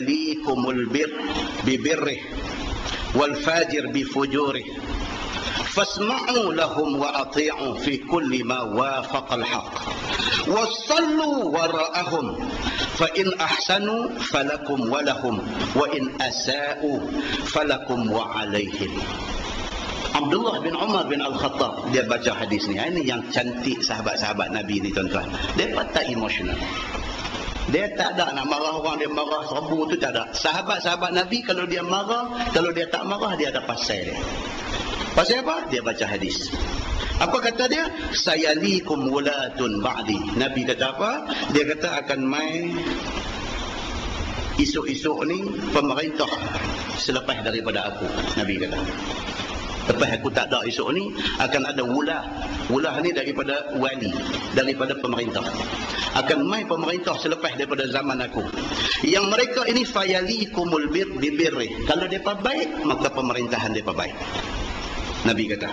likumul bir bibirrih wal fajir bifujurih fasma'u lahum wa ati'u fi kulli ma wafaqa al-haq wasallu wara'ahum fa in ahsanu falakum wa lahum wa in asa'u falakum wa alaihim. Abdullah bin Umar bin Al-Khattab dia baca hadis ni. Ini yang cantik sahabat-sahabat Nabi ni tuan-tuan. Dia tak emosional. Dia tak ada nak marah orang, dia marah serbu tu tak ada. Sahabat-sahabat Nabi kalau dia marah, kalau dia tak marah, dia ada pasal dia. Pasal apa? Dia baca hadis. Apa kata dia? Sayalikum wulatun ba'di. Nabi kata apa? Dia kata akan mai esok-esok ni pemerintah selepas daripada aku. Nabi kata. Lepas aku tak ada esok ni akan ada wulah. Wulah ni daripada wali, daripada pemerintah. Akan mai pemerintah selepas daripada zaman aku. Yang mereka ini fayalikumul bir bibirri. Kalau depa baik, maka pemerintahan depa baik. Nabi kata,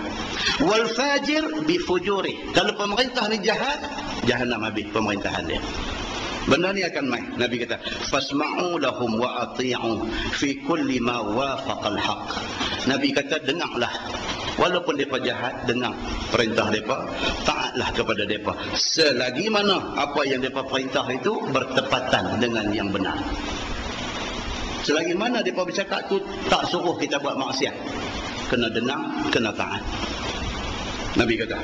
wal fajir bifujuri. Kalau pemerintah ni jahat, jahanam habis pemerintahan dia. Benda ni akan mai. Nabi kata, fasma'u lahum wa ati'u fi kulli ma wafaqal haq. Nabi kata, dengarlah. Walaupun mereka jahat, dengar perintah mereka, taatlah kepada mereka. Selagi mana apa yang mereka perintah itu bertepatan dengan yang benar. Selagi mana mereka bercakap tu tak suruh kita buat maksiat. Kena dengar, kena taat. Nabi kata,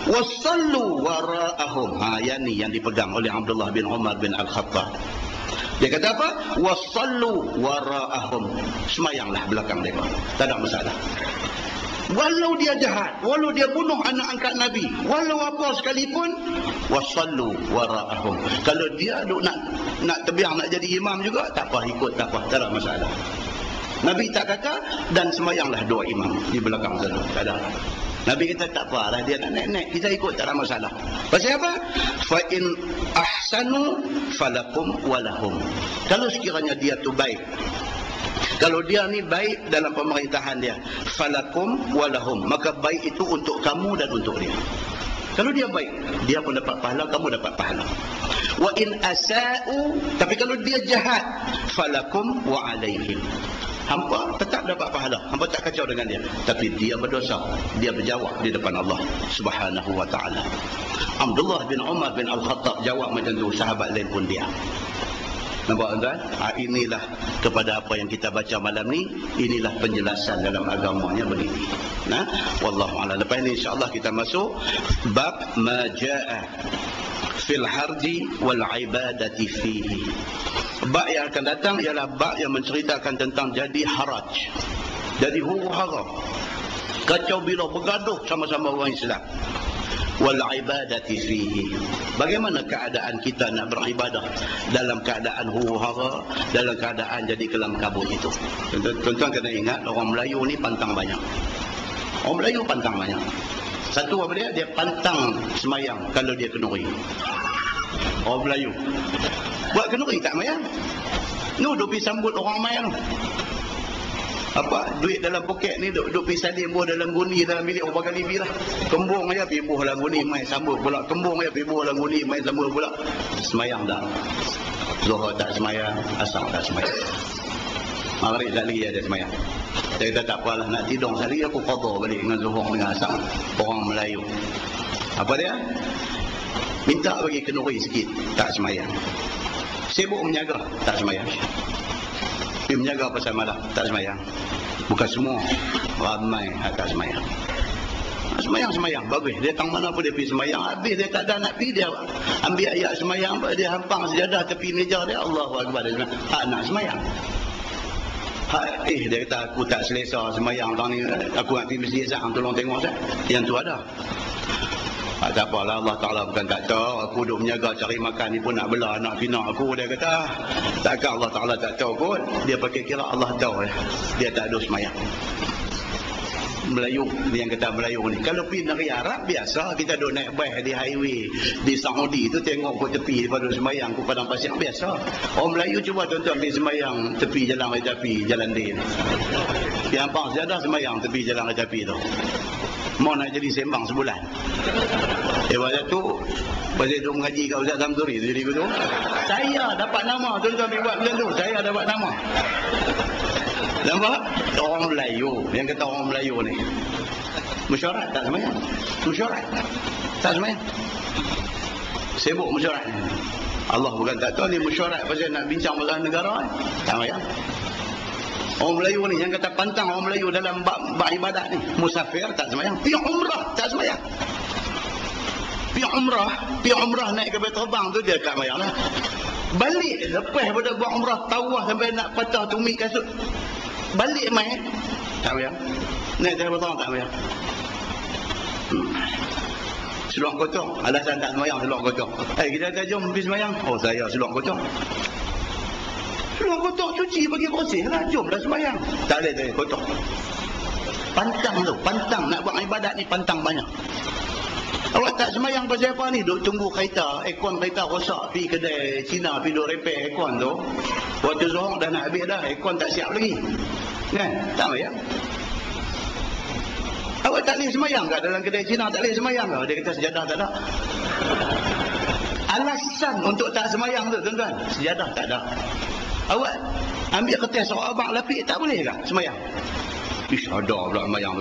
wasallu wara'ahum. Yang ni yang dipegang oleh Abdullah bin Umar bin Al-Khattab. Dia kata apa? Wasallu wara'ahum. Semayanglah belakang mereka. Tak ada masalah. Walau dia jahat, walau dia bunuh anak angkat Nabi, walau apa sekalipun, wasallu wara'ahum. Kalau dia nak terbiang nak jadi imam juga, tak apa, ikut tak apa, tak ada masalah. Nabi tak kata, dan semayanglah dua imam di belakang sana. Tak ada. Nabi kata tak apa lah, dia nak naik-naik, kita ikut, tak ada masalah. Pasal apa? Fa in ahsanu falakum walahum. Kalau sekiranya dia tu baik, kalau dia ni baik dalam pemerintahan dia, falakum walahum, maka baik itu untuk kamu dan untuk dia. Kalau dia baik, dia pun dapat pahala, kamu dapat pahala. Wa in asa'u, tapi kalau dia jahat, falakum wa alaihim. Hampa tetap dapat pahala. Hampa tak kacau dengan dia. Tapi dia berdosa. Dia berjawab di depan Allah Subhanahu wa ta'ala. Abdullah bin Umar bin Al-Khattab jawab macam tu. Sahabat lain pun dia. Nampak tuan? Inilah kepada apa yang kita baca malam ni. Inilah penjelasan dalam agamanya begini. Nah, wallahu a'lam. Lepas ni insya-Allah kita masuk bab maja'a fil harji wal ibadati fihi. Bab yang akan datang ialah bab yang menceritakan tentang jadi haraj, jadi huru-hara, kacau bila bergaduh sama-sama orang Islam. Wal ibadati fihi. Bagaimana keadaan kita nak beribadah dalam keadaan huru-hara, dalam keadaan jadi kelam kabut itu. Tuan-tuan kena ingat, orang Melayu ni pantang banyak. Orang Melayu pantang banyak. Satu apa dia? Dia pantang semayang kalau dia kenduri. Orang Melayu buat kenduri tak mayang. Nu duk pergi sambut orang mayang. Apa duit dalam poket ni duk pergi salin buah dalam guni dalam bilik orang kali lah. Kembung aja pergi buah dalam guni mai sambut pula. Kembung aja pergi buah dalam guni mai sambut pula. Semayang dah. Zuhur tak semayang, asar tak semayang. Maghrib tak lagi ada semayang. Dia kata tak apalah, nak tidur sekali aku qada balik dengan zuhur dengan asar. Orang Melayu. Apa dia? Minta bagi kenduri sikit, tak semayang. Sibuk menjaga, tak semayang. Dia menjaga pasal malam, tak semayang. Bukan semua, ramai tak semayang. Semayang, bagus. Dia tang mana pun dia pergi semayang. Habis dia tak ada nak pergi, dia ambil ayat semayang, dia hampang sejadah tepi meja dia, Allahu Akbar. Dia nak semayang. Dia kata aku tak selesa semayang tahun ni, aku nak pergi masjid sah, tolong tengok sah. Yang tu ada. Tak apalah, Allah Ta'ala bukan tak tahu. Aku duduk menjaga cari makan ni pun nak belah anak pinak aku. Dia kata takkan Allah Ta'ala tak tahu kot. Dia pakai kira Allah tahu. Dia tak ada semayang. Melayu, dia yang kata Melayu ni. Kalau pergi negeri Arab biasa, kita duduk naik bas di highway di Saudi tu, tengok ke tepi daripada semayang ke padang pasir biasa. Orang Melayu cuba tuan-tuan pergi semayang tepi jalan raya api, jalan din. Dia hampang sejadah semayang tepi jalan raya api tu. Mau nak jadi sembang sebulan. Waktu tu pasal duk mengaji kat Ustaz Samsuri jadi begitu. Saya dapat nama tuan-tuan buat bulan tu. Saya dapat nama. Nampak? Orang Melayu. Yang kata orang Melayu ni. Mesyuarat tak semayang. Mesyuarat. Tak semayang. Sibuk mesyuarat. Allah bukan tak tahu ni mesyuarat pasal nak bincang masalah negara. Tak semayang. Orang Melayu ni yang kata pantang orang Melayu dalam bab ibadat ni. Musafir tak semayang. Pergi umrah tak semayang. Pergi umrah naik kapal terbang tu dia tak semayang lah. Balik lepas pada buat umrah tawaf sampai nak patah tumit kasut. Balik main tak semayang. Naik kapal terbang tak semayang. Seluar kocok. Alasan tak semayang seluar kocok. Kita kata jom pergi semayang. Oh saya seluar kocok. Seluar kotor cuci bagi bersih lah. Jomlah semayang. Tak boleh kotor. Pantang tu. Pantang. Nak buat ibadat ni pantang banyak. Awak tak semayang pasal apa ni? Duk tunggu kereta. Aircon kereta rosak. Pergi kedai Cina. Pergi duk repair aircon tu. Waktu Zohor dah nak habis dah. Aircon tak siap lagi. Kan? Tak semayang. Awak tak boleh semayang kat dalam kedai Cina? Tak boleh semayang ke? Dia kata sejadah tak ada. Alasan untuk tak semayang tu tuan-tuan. Sejadah tak ada. Awak ambil kertas seorang abang lapik tak boleh ke semayang? Ish ada pula semayang tu.